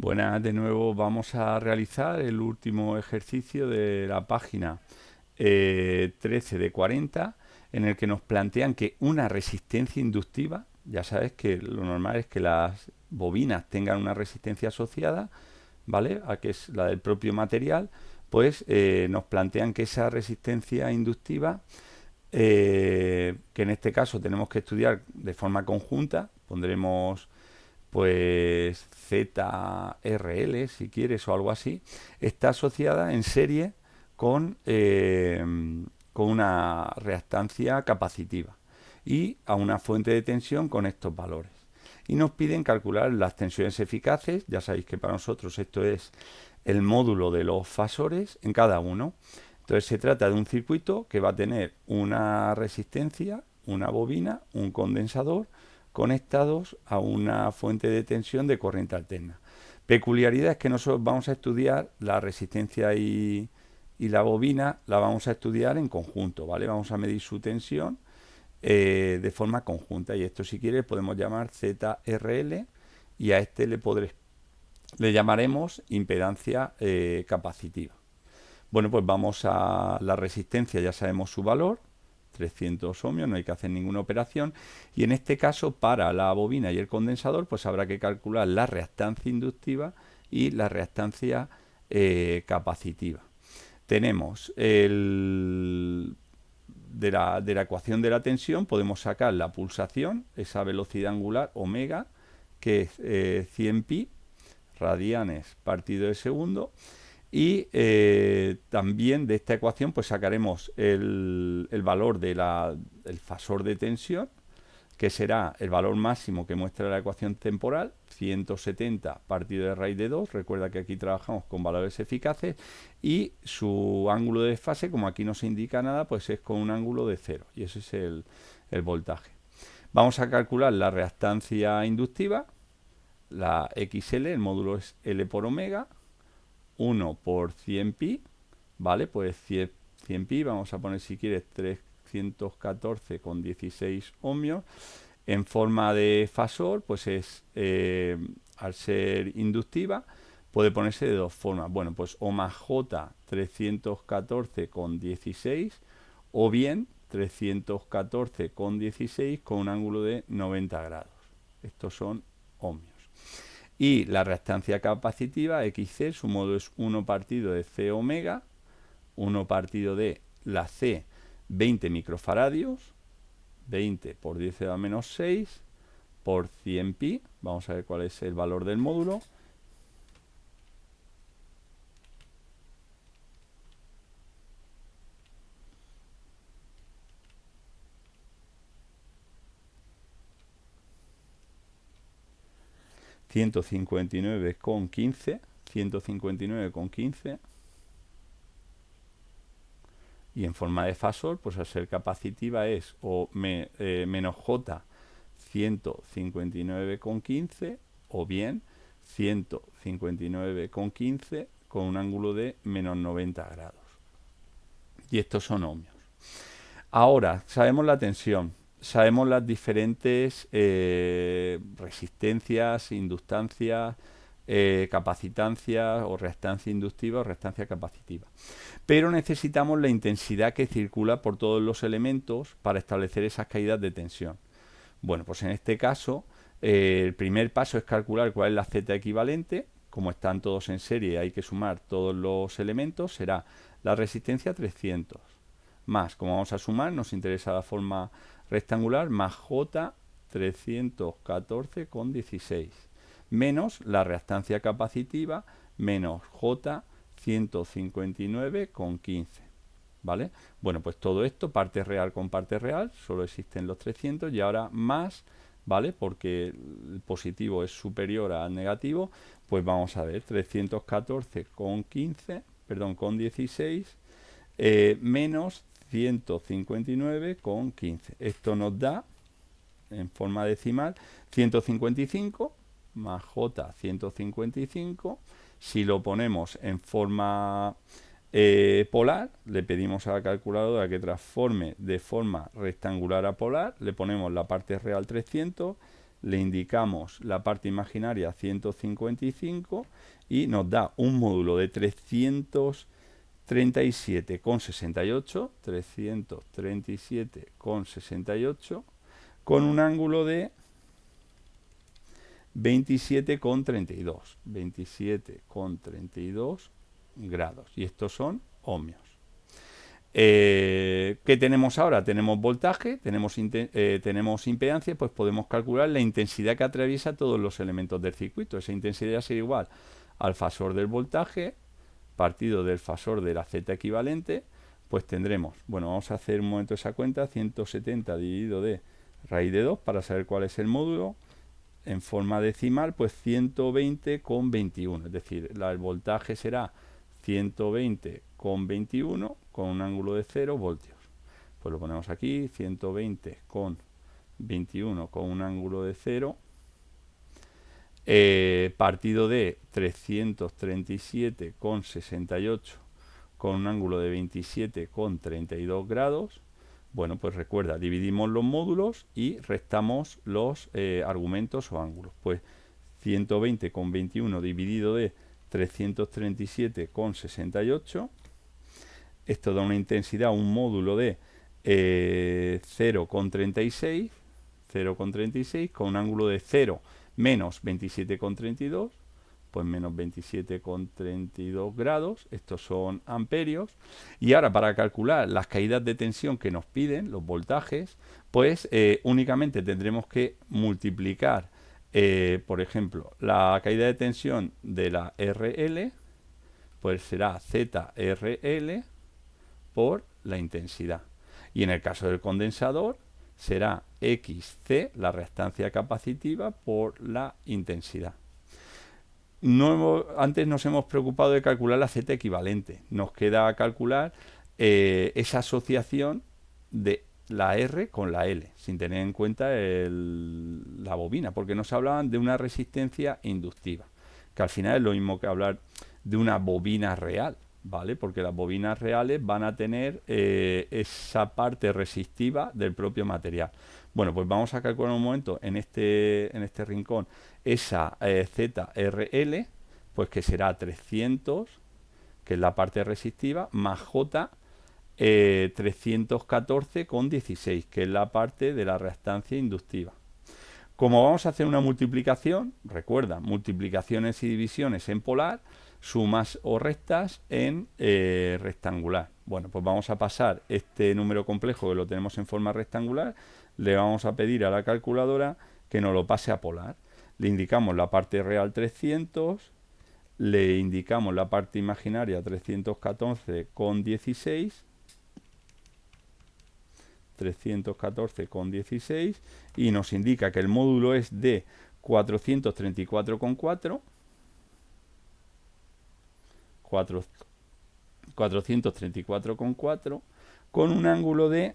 Buenas, de nuevo vamos a realizar el último ejercicio de la página 13 de 40, en el que nos plantean que una resistencia inductiva, ya sabes que lo normal es que las bobinas tengan una resistencia asociada, ¿vale? A que es la del propio material, pues nos plantean que esa resistencia inductiva, que en este caso tenemos que estudiar de forma conjunta, pondremos pues ZRL, si quieres, o algo así, está asociada en serie con, con una reactancia capacitiva y a una fuente de tensión con estos valores. Y nos piden calcular las tensiones eficaces. Ya sabéis que para nosotros esto es el módulo de los fasores en cada uno. Entonces se trata de un circuito que va a tener una resistencia, una bobina, un condensador conectados a una fuente de tensión de corriente alterna. Peculiaridad es que nosotros vamos a estudiar la resistencia y la bobina, la vamos a estudiar en conjunto, ¿vale? Vamos a medir su tensión de forma conjunta, y esto, si quieres, podemos llamar ZRL, y a este le llamaremos impedancia capacitiva. Bueno, pues vamos a la resistencia, ya sabemos su valor, 300 ohmios, no hay que hacer ninguna operación. Y en este caso, para la bobina y el condensador, pues habrá que calcular la reactancia inductiva y la reactancia capacitiva. Tenemos de la ecuación de la tensión, podemos sacar la pulsación, esa velocidad angular omega, que es 100 pi radianes partido de segundo. Y también de esta ecuación pues sacaremos el valor del fasor de tensión, que será el valor máximo que muestra la ecuación temporal, 170 partido de raíz de 2. Recuerda que aquí trabajamos con valores eficaces, y su ángulo de desfase, como aquí no se indica nada, pues es con un ángulo de 0, y ese es el voltaje. Vamos a calcular la reactancia inductiva, la XL, el módulo es L por omega, 1 por 100 pi, ¿vale? Pues 100 pi, vamos a poner, si quieres, 314,16 ohmios. En forma de fasor, pues es, al ser inductiva, puede ponerse de dos formas. Bueno, pues o más J 314,16, o bien 314,16 con un ángulo de 90 grados. Estos son ohmios. Y la reactancia capacitiva, XC, su modo es 1 partido de C omega, 1 partido de la C, 20 microfaradios, 20 por 10 a la menos 6, por 100 pi. Vamos a ver cuál es el valor del módulo. ...159,15... ...159,15... y en forma de fasor, pues al ser capacitiva es o menos J 159,15, o bien 159,15 con un ángulo de menos 90 grados. Y estos son ohmios. Ahora, sabemos la tensión, sabemos las diferentes resistencias, inductancias, capacitancias, o reactancia inductiva o reactancia capacitiva. Pero necesitamos la intensidad que circula por todos los elementos para establecer esas caídas de tensión. Bueno, pues en este caso, el primer paso es calcular cuál es la Z equivalente. Como están todos en serie, hay que sumar todos los elementos. Será la resistencia 300 más, como vamos a sumar, nos interesa la forma rectangular, más J 314,16 menos la reactancia capacitiva, menos J 159,15. ¿Vale? Bueno, pues todo esto, parte real con parte real, solo existen los 300, y ahora más, ¿vale? Porque el positivo es superior al negativo, pues vamos a ver, 314,15, perdón, con 16, menos 159,15. Esto nos da, en forma decimal, 155 más J 155. Si lo ponemos en forma polar, le pedimos a la calculadora que transforme de forma rectangular a polar, le ponemos la parte real 300, le indicamos la parte imaginaria 155 y nos da un módulo de 337,68 con un ángulo de 27,32 grados. Y estos son ohmios. ¿Qué tenemos ahora? Tenemos voltaje, tenemos impedancia, pues podemos calcular la intensidad que atraviesa todos los elementos del circuito. Esa intensidad será igual al fasor del voltaje partido del fasor de la Z equivalente, pues tendremos, bueno, vamos a hacer un momento esa cuenta, 170 dividido de raíz de 2 para saber cuál es el módulo. En forma decimal, pues 120,21, es decir, el voltaje será 120,21 con un ángulo de 0 voltios. Pues lo ponemos aquí, 120,21 con un ángulo de 0, partido de 337,68 con un ángulo de 27,32 grados. Bueno, pues recuerda, dividimos los módulos y restamos los argumentos o ángulos. Pues 120,21 dividido de 337,68. Esto da una intensidad, un módulo de 0,36 con un ángulo de 0 menos 27,32, pues menos 27,32 grados. Estos son amperios. Y ahora para calcular las caídas de tensión que nos piden, los voltajes, pues únicamente tendremos que multiplicar, por ejemplo, la caída de tensión de la RL, pues será ZRL por la intensidad. Y en el caso del condensador será XC, la reactancia capacitiva, por la intensidad. Antes nos hemos preocupado de calcular la Z equivalente. Nos queda calcular esa asociación de la R con la L, sin tener en cuenta la bobina, porque nos hablaban de una resistencia inductiva, que al final es lo mismo que hablar de una bobina real, ¿vale? Porque las bobinas reales van a tener esa parte resistiva del propio material. Bueno, pues vamos a calcular un momento en este rincón esa ZRL, pues que será 300, que es la parte resistiva, más J 314,16, que es la parte de la reactancia inductiva. Como vamos a hacer una multiplicación, recuerda, multiplicaciones y divisiones en polar, sumas o restas en rectangular. Bueno, pues vamos a pasar este número complejo que lo tenemos en forma rectangular, le vamos a pedir a la calculadora que nos lo pase a polar. Le indicamos la parte real 300, le indicamos la parte imaginaria 314,16 y nos indica que el módulo es de 434,4 con un ángulo de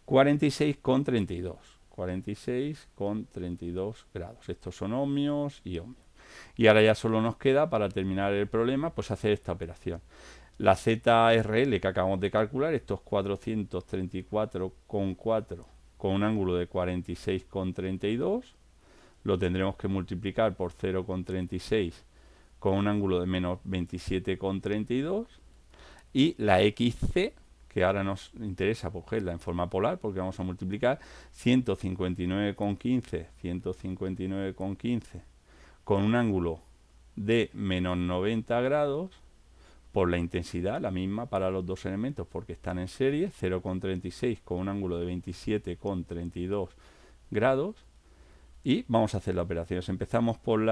46,32 grados. Estos son ohmios y ohmios. Y ahora ya solo nos queda, para terminar el problema, pues hacer esta operación. La ZRL que acabamos de calcular, estos 434,4 con un ángulo de 46,32, lo tendremos que multiplicar por 0,36 con un ángulo de menos 27,32, y la XC, que ahora nos interesa cogerla en forma polar porque vamos a multiplicar 159,15 con un ángulo de menos 90 grados por la intensidad, la misma para los dos elementos porque están en serie, 0,36 con un ángulo de 27,32 grados. Y vamos a hacer las operaciones. Empezamos por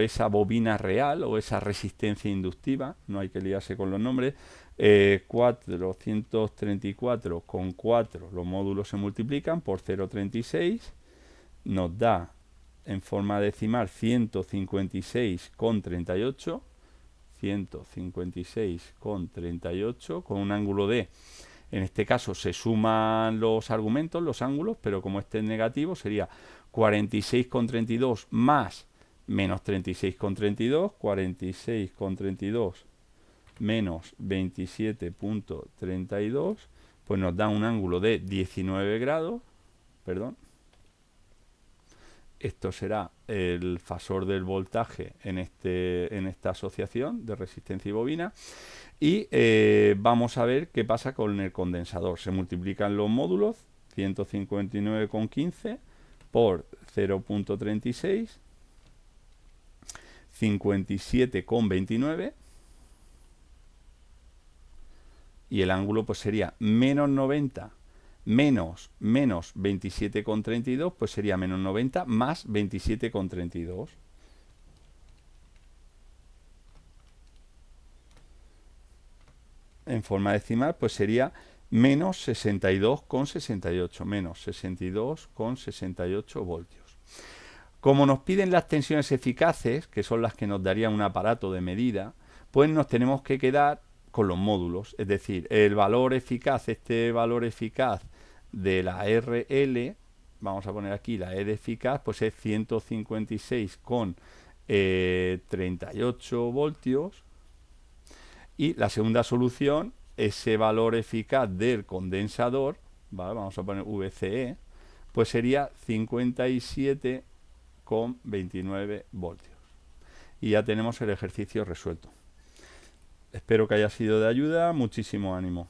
esa bobina real o esa resistencia inductiva, no hay que liarse con los nombres. 434,4, los módulos se multiplican por 0,36, nos da en forma decimal 156,38 con un ángulo de, en este caso se suman los argumentos, los ángulos, pero como este es negativo sería 46,32 más menos 36,32, 46,32 menos 27,32, pues nos da un ángulo de 19 grados, perdón. Esto será el fasor del voltaje en esta asociación de resistencia y bobina. Y vamos a ver qué pasa con el condensador. Se multiplican los módulos, 159,15 por 0,36, 57,29, y el ángulo pues sería menos 90 menos 27,32, pues sería menos 90 más 27,32. En forma decimal, pues sería menos 62,68, menos 62,68 voltios. Como nos piden las tensiones eficaces, que son las que nos darían un aparato de medida, pues nos tenemos que quedar con los módulos. Es decir, el valor eficaz, este valor eficaz de la RL, vamos a poner aquí la E de eficaz, pues es 156,38 voltios. Y la segunda solución, ese valor eficaz del condensador, ¿vale? Vamos a poner VCE, pues sería 57,29 voltios. Y ya tenemos el ejercicio resuelto. Espero que haya sido de ayuda. Muchísimo ánimo.